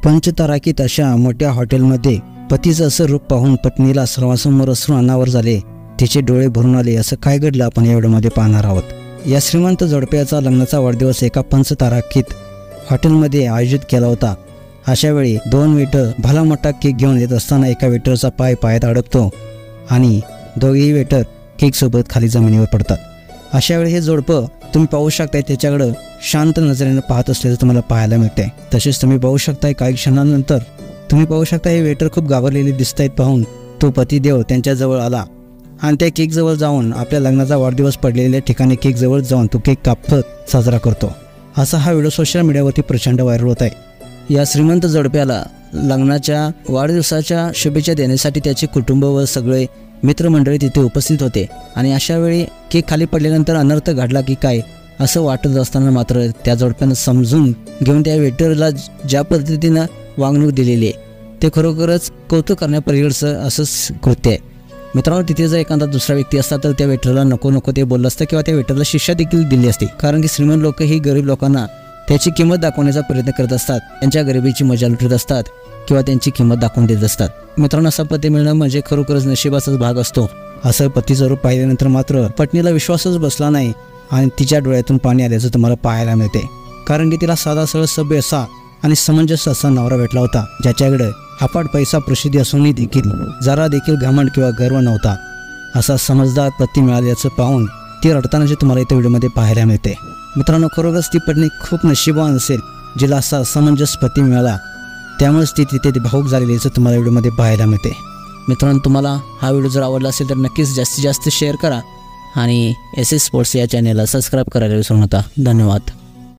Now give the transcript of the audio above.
पंचताराकीत अशा मोठ्या हॉटेलमध्ये पतीचं असं रूप पाहून पत्नीला सर्वांसमोर अश्रू अनावर झाले, तिचे डोळे भरून आले। असं काय घडलं आपण या व्हिडिओमध्ये पाहणार आहोत। या श्रीमंत जोडप्याचा लग्नाचा वाढदिवस एका पंचताराकीत हॉटेलमध्ये आयोजित केला होता। अशा वेळी 2 वेटर भला मोठा केक घेऊन येत असताना एका वेटरचा पाय पायात अडकतो आणि दोघेही वेटर केक सोबत खाली जमिनीवर पडतात। अशा वेळी हे जोडपं तुम्ही पाहू शकताय, त्याच्याकडे शांत नजरेने पाहत असलेलं तुम्हाला पाहायला मिळते। तसेच तुम्ही पाहू शकताय काही क्षणांनंतर तुम्ही पाहू शकता हे वेटर खूप घाबरलेले दिसतायत पाहून तो पतिदेव त्यांच्या जवळ आला आणि त्या केक जवळ जाऊन आपल्या लग्नाचा वाढदिवस पडलेल्या ठिकाणी केक जवळ जाऊन तो केक कापत साजरा करतो। असा हा व्हिडिओ सोशल मीडियावरती प्रचंड व्हायरल होत आहे। या श्रीमंत जोडप्याला लग्नाच्या वाढदिवसाच्या शुभेच्छा देण्यासाठी त्याचे कुटुंब व सगळे मित्रमंडळी तिथे उपस्थित होते आणि अशा वेळी केक खाली पडल्यानंतर अनर्थ घडला की काय असं वाटत असताना मात्र त्या जोडप्यानं समजून घेऊन त्या वेटरला ज्या पद्धतीनं वागणूक दिलेली आहे ते खरोखरच कौतुक करण्यापलीकडचं असंच कृत्य आहे। मित्रांनो, तिथे जर एखादा दुसरा व्यक्ती असता तर त्या वेटरला नको ते बोललं असतं किंवा त्या वेटरला शिक्षा देखील दिली असती, कारण की श्रीमंत लोक ही गरीब लोकांना त्याची किंमत दाखवण्याचा प्रयत्न करत असतात, त्यांच्या गरिबीची मजा लुटत असतात किंवा त्यांची किंमत दाखवून देत असतात। मित्रांनो, असा पती मिळणं म्हणजे खरोखरच नशिबाचाच भाग असतो। असं पतीचं रूप पाहिल्यानंतर मात्र पत्नीला विश्वासच बसला नाही आणि तिच्या डोळ्यातून पाणी आल्याचं तुम्हाला पाहायला मिळते, कारण की तिला साधा सरळ सभ्य असा आणि समंजस असा नवरा भेटला होता ज्याच्याकडे अफाट पैसा प्रसिद्धी असूनही देखील जरा देखील घमंड किंवा गर्व नव्हता। असा समजदार पती मिळाल्याचं पाहून ती रडताना जे तुम्हाला इथे व्हिडिओमध्ये पाहायला मिळते। मित्रांनो, खरोखरच ती पत्नी खूप नशिबवान असेल जिला असा समंजस पती मिळाला, त्यामुळेच ती तिथे भावूक झालेली असं तुम्हाला व्हिडिओमध्ये पाहायला मिळते। मित्रांनो, तुम्हाला हा व्हिडिओ जर आवडला असेल तर नक्कीच जास्तीत जास्त शेअर करा आणि SS स्पोर्ट्स या चॅनलला सबस्क्राईब करायला विसरू नका। धन्यवाद।